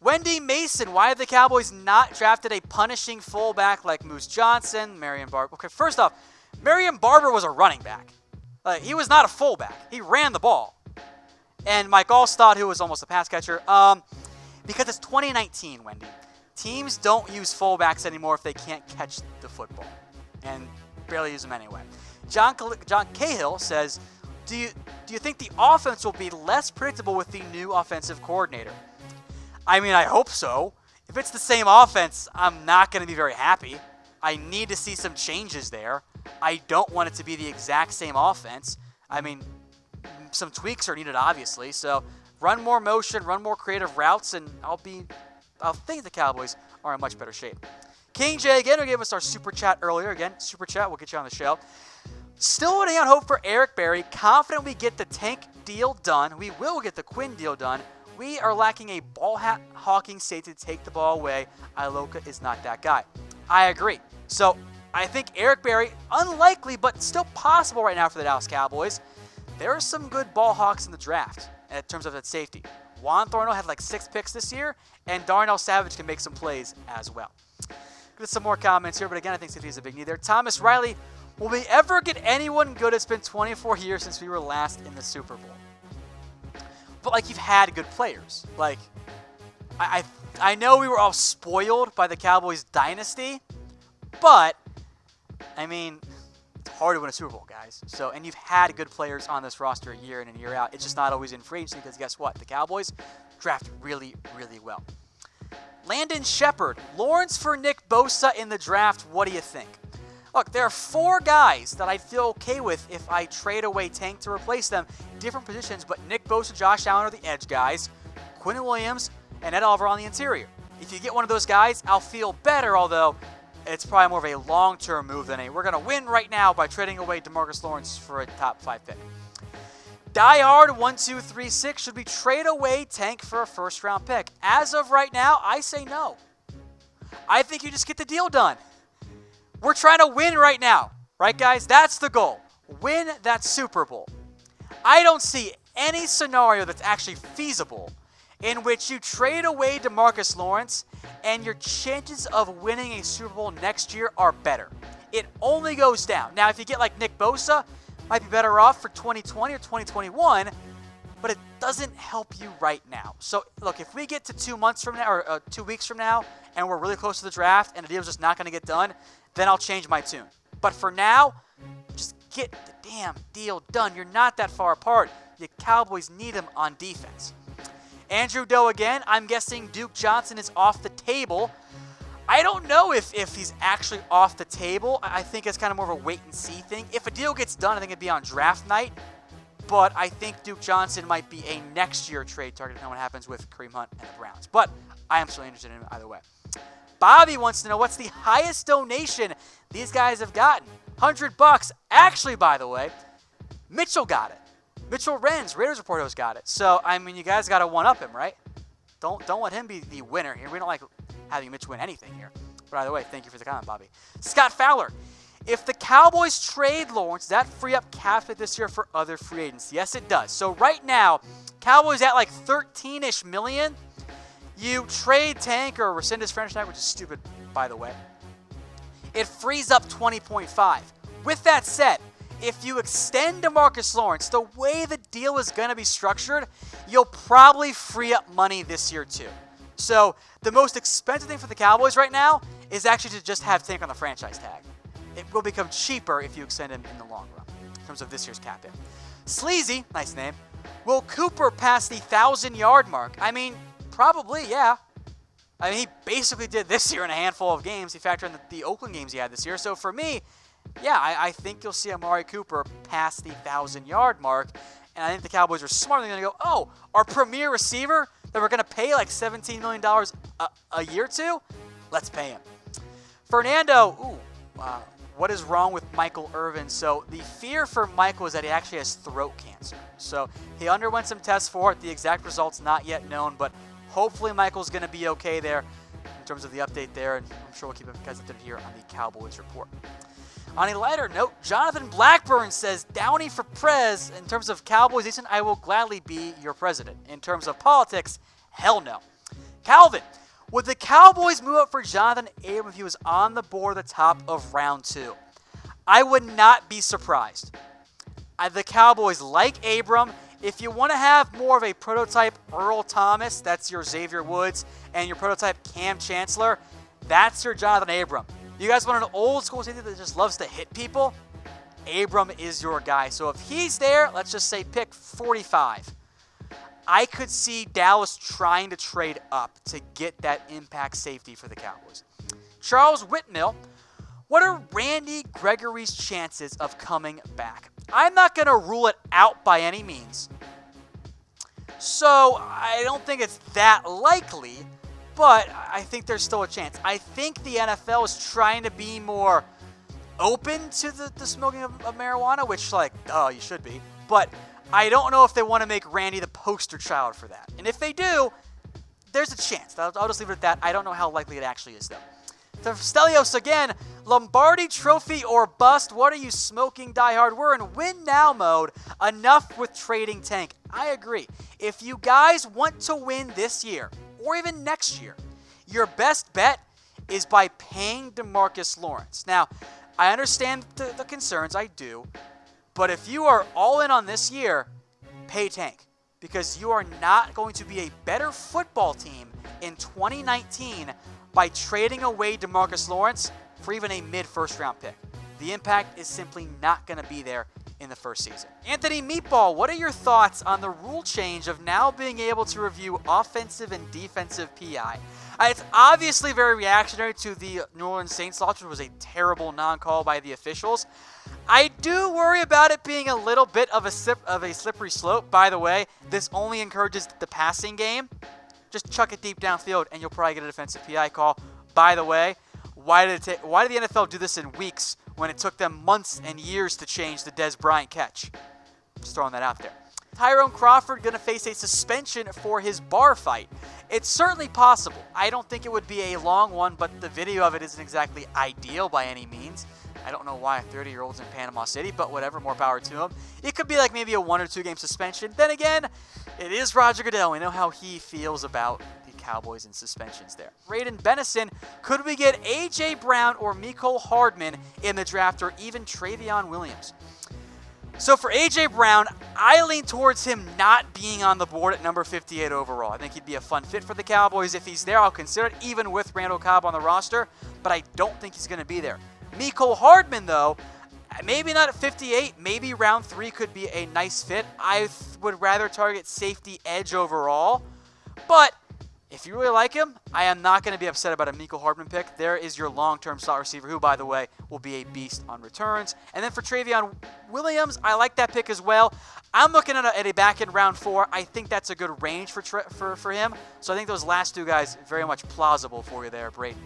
Wendy Mason, why have the Cowboys not drafted a punishing fullback like Moose Johnson, Marion Barber? Okay, first off, Marion Barber was a running back. He was not a fullback. He ran the ball. And Mike Allstott, who was almost a pass catcher, because it's 2019, Wendy. Teams don't use fullbacks anymore if they can't catch the football, and barely use them anyway. John Cahill says, do you think the offense will be less predictable with the new offensive coordinator? I mean, I hope so. If it's the same offense, I'm not going to be very happy. I need to see some changes there. I don't want it to be the exact same offense. I mean, some tweaks are needed, obviously. So run more motion, run more creative routes, and I'll think the Cowboys are in much better shape. King J again, who gave us our super chat earlier. Again, super chat, we'll get you on the show. Still holding out hope for Eric Berry. Confident we get the Tank deal done. We will get the Quinn deal done. We are lacking a ball-hawking safety to take the ball away. Iloka is not that guy. I agree. So I think Eric Berry, unlikely but still possible right now for the Dallas Cowboys. There are some good ball hawks in the draft in terms of that safety. Juan Thornhill had like 6 picks this year, and Darnell Savage can make some plays as well. Get some more comments here, but again, I think safety is a big need there. Thomas Riley, will we ever get anyone good? It's been 24 years since we were last in the Super Bowl. But, you've had good players. I know we were all spoiled by the Cowboys dynasty, but, I mean, it's hard to win a Super Bowl, guys. So, and you've had good players on this roster year in and year out. It's just not always in free agency because guess what? The Cowboys draft really, really well. Landon Shepard, Lawrence for Nick Bosa in the draft. What do you think? Look, there are 4 guys that I feel okay with if I trade away Tank to replace them. Different positions, but Nick Bosa, Josh Allen are the edge guys. Quinn Williams and Ed Oliver on the interior. If you get one of those guys, I'll feel better, although it's probably more of a long-term move than we're going to win right now by trading away DeMarcus Lawrence for a top 5 pick. Diehard1236, should we trade away Tank for a first-round pick? As of right now, I say no. I think you just get the deal done. We're trying to win right now, right, guys? That's the goal. Win that Super Bowl. I don't see any scenario that's actually feasible in which you trade away DeMarcus Lawrence and your chances of winning a Super Bowl next year are better. It only goes down. Now, if you get like Nick Bosa, might be better off for 2020 or 2021, but it doesn't help you right now. So, look, if we get to 2 months from now or 2 weeks from now and we're really close to the draft and the deal's just not going to get done, then I'll change my tune. But for now, just get the damn deal done. You're not that far apart. The Cowboys need him on defense. Andrew Doe again. I'm guessing Duke Johnson is off the table. I don't know if he's actually off the table. I think it's kind of more of a wait-and-see thing. If a deal gets done, I think it'd be on draft night. But I think Duke Johnson might be a next-year trade target depending on what happens with Kareem Hunt and the Browns. But I am still interested in him either way. Bobby wants to know what's the highest donation these guys have gotten. $100. Actually, by the way, Mitchell got it. Mitchell Renz, Raiders Report host, got it. So, I mean, you guys got to one-up him, right? Don't let him be the winner here. We don't like having Mitch win anything here. But either way, thank you for the comment, Bobby. Scott Fowler, if the Cowboys trade Lawrence, does that free up cap hit this year for other free agents? Yes, it does. So right now, Cowboys at like 13-ish million. You trade Tank or rescind his franchise tag, which is stupid, by the way. It frees up 20.5. With that said, if you extend DeMarcus Lawrence, the way the deal is going to be structured, you'll probably free up money this year too. So the most expensive thing for the Cowboys right now is actually to just have Tank on the franchise tag. It will become cheaper if you extend him in the long run, in terms of this year's cap hit. Sleazy, nice name. Will Cooper pass the 1,000-yard mark? I mean, probably, yeah. I mean, he basically did this year in a handful of games. He factored in the Oakland games he had this year. So for me, yeah, I think you'll see Amari Cooper pass the 1,000-yard mark. And I think the Cowboys are smart. They're going to go, oh, our premier receiver that we're going to pay like $17 million a year to? Let's pay him. Fernando, what is wrong with Michael Irvin? So the fear for Michael is that he actually has throat cancer. So he underwent some tests for it. The exact results not yet known, but hopefully Michael's going to be okay there in terms of the update there, and I'm sure we'll keep you guys updated here on the Cowboys Report. On a lighter note, Jonathan Blackburn says, Downey for Prez. In terms of Cowboys Nation, I will gladly be your president. In terms of politics, hell no. Calvin, would the Cowboys move up for Jonathan Abram if he was on the board at the top of round 2? I would not be surprised. The Cowboys like Abram. If you want to have more of a prototype Earl Thomas, that's your Xavier Woods, and your prototype Cam Chancellor, that's your Jonathan Abram. You guys want an old school safety that just loves to hit people? Abram is your guy. So if he's there, let's just say pick 45. I could see Dallas trying to trade up to get that impact safety for the Cowboys. Charles Whitmill, what are Randy Gregory's chances of coming back? I'm not going to rule it out by any means. So I don't think it's that likely, but I think there's still a chance. I think the NFL is trying to be more open to the smoking of marijuana, which, you should be. But I don't know if they want to make Randy the poster child for that. And if they do, there's a chance. I'll just leave it at that. I don't know how likely it actually is, though. To Stelios again, Lombardi Trophy or bust. What are you smoking, diehard? We're in win now mode. Enough with trading Tank. I agree. If you guys want to win this year, or even next year, your best bet is by paying DeMarcus Lawrence. Now, I understand the concerns. I do. But if you are all in on this year, pay Tank. Because you are not going to be a better football team in 2019 by trading away DeMarcus Lawrence for even a mid-first round pick. The impact is simply not going to be there in the first season. Anthony Meatball, what are your thoughts on the rule change of now being able to review offensive and defensive PI? It's obviously very reactionary to the New Orleans Saints loss, which was a terrible non-call by the officials. I do worry about it being a little bit of a slippery slope. By the way, this only encourages the passing game. Just chuck it deep downfield, and you'll probably get a defensive PI call. By the way, why did the NFL do this in weeks when it took them months and years to change the Dez Bryant catch? Just throwing that out there. Tyrone Crawford going to face a suspension for his bar fight. It's certainly possible. I don't think it would be a long one, but the video of it isn't exactly ideal by any means. I don't know why a 30-year-old's in Panama City, but whatever, more power to him. It could be like maybe a 1 or 2 game suspension. Then again, it is Roger Goodell. We know how he feels about the Cowboys and suspensions there. Raiden Benison, could we get A.J. Brown or Mecole Hardman in the draft, or even Travion Williams? So for A.J. Brown, I lean towards him not being on the board at number 58 overall. I think he'd be a fun fit for the Cowboys. If he's there, I'll consider it, even with Randall Cobb on the roster, but I don't think he's going to be there. Mecole Hardman, though, maybe not at 58. Maybe round 3 could be a nice fit. I would rather target safety edge overall. But if you really like him, I am not going to be upset about a Mecole Hardman pick. There is your long-term slot receiver who, by the way, will be a beast on returns. And then for Travion Williams, I like that pick as well. I'm looking at a back in round 4. I think that's a good range for him. So I think those last 2 guys very much plausible for you there, Braden.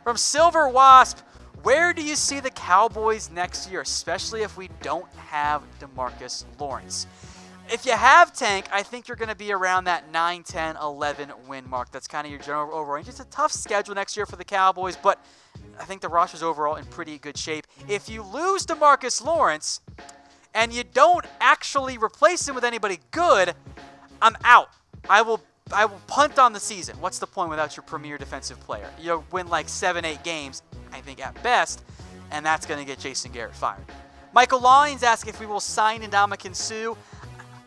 From Silver Wasp, where do you see the Cowboys next year, especially if we don't have DeMarcus Lawrence? If you have Tank, I think you're going to be around that 9, 10, 11 win mark. That's kind of your general overall range. It's a tough schedule next year for the Cowboys, but I think the roster's overall in pretty good shape. If you lose DeMarcus Lawrence and you don't actually replace him with anybody good, I'm out. I will punt on the season. What's the point without your premier defensive player? You'll win like 7, 8 games, I think, at best, and that's going to get Jason Garrett fired. Michael Lawrence asks if we will sign Ndamukong Suh.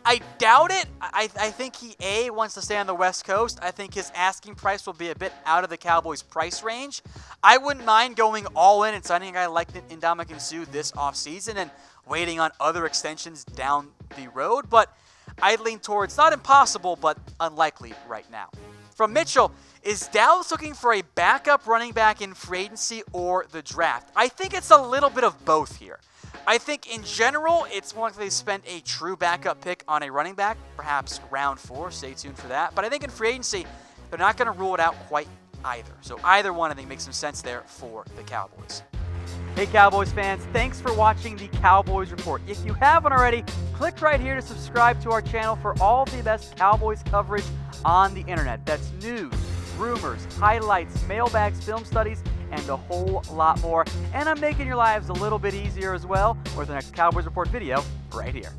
I doubt it. I think he, wants to stay on the West Coast. I think his asking price will be a bit out of the Cowboys' price range. I wouldn't mind going all in and signing a guy like Ndamukong Suh this offseason and waiting on other extensions down the road, but I'd lean towards not impossible, but unlikely right now. From Mitchell, is Dallas looking for a backup running back in free agency or the draft? I think it's a little bit of both here. I think in general, it's more likely to spend a true backup pick on a running back, perhaps round 4. Stay tuned for that. But I think in free agency, they're not going to rule it out quite either. So either one, I think, makes some sense there for the Cowboys. Hey Cowboys fans, thanks for watching the Cowboys Report. If you haven't already, click right here to subscribe to our channel for all the best Cowboys coverage on the internet. That's news, rumors, highlights, mailbags, film studies, and a whole lot more. And I'm making your lives a little bit easier as well with the next Cowboys Report video right here.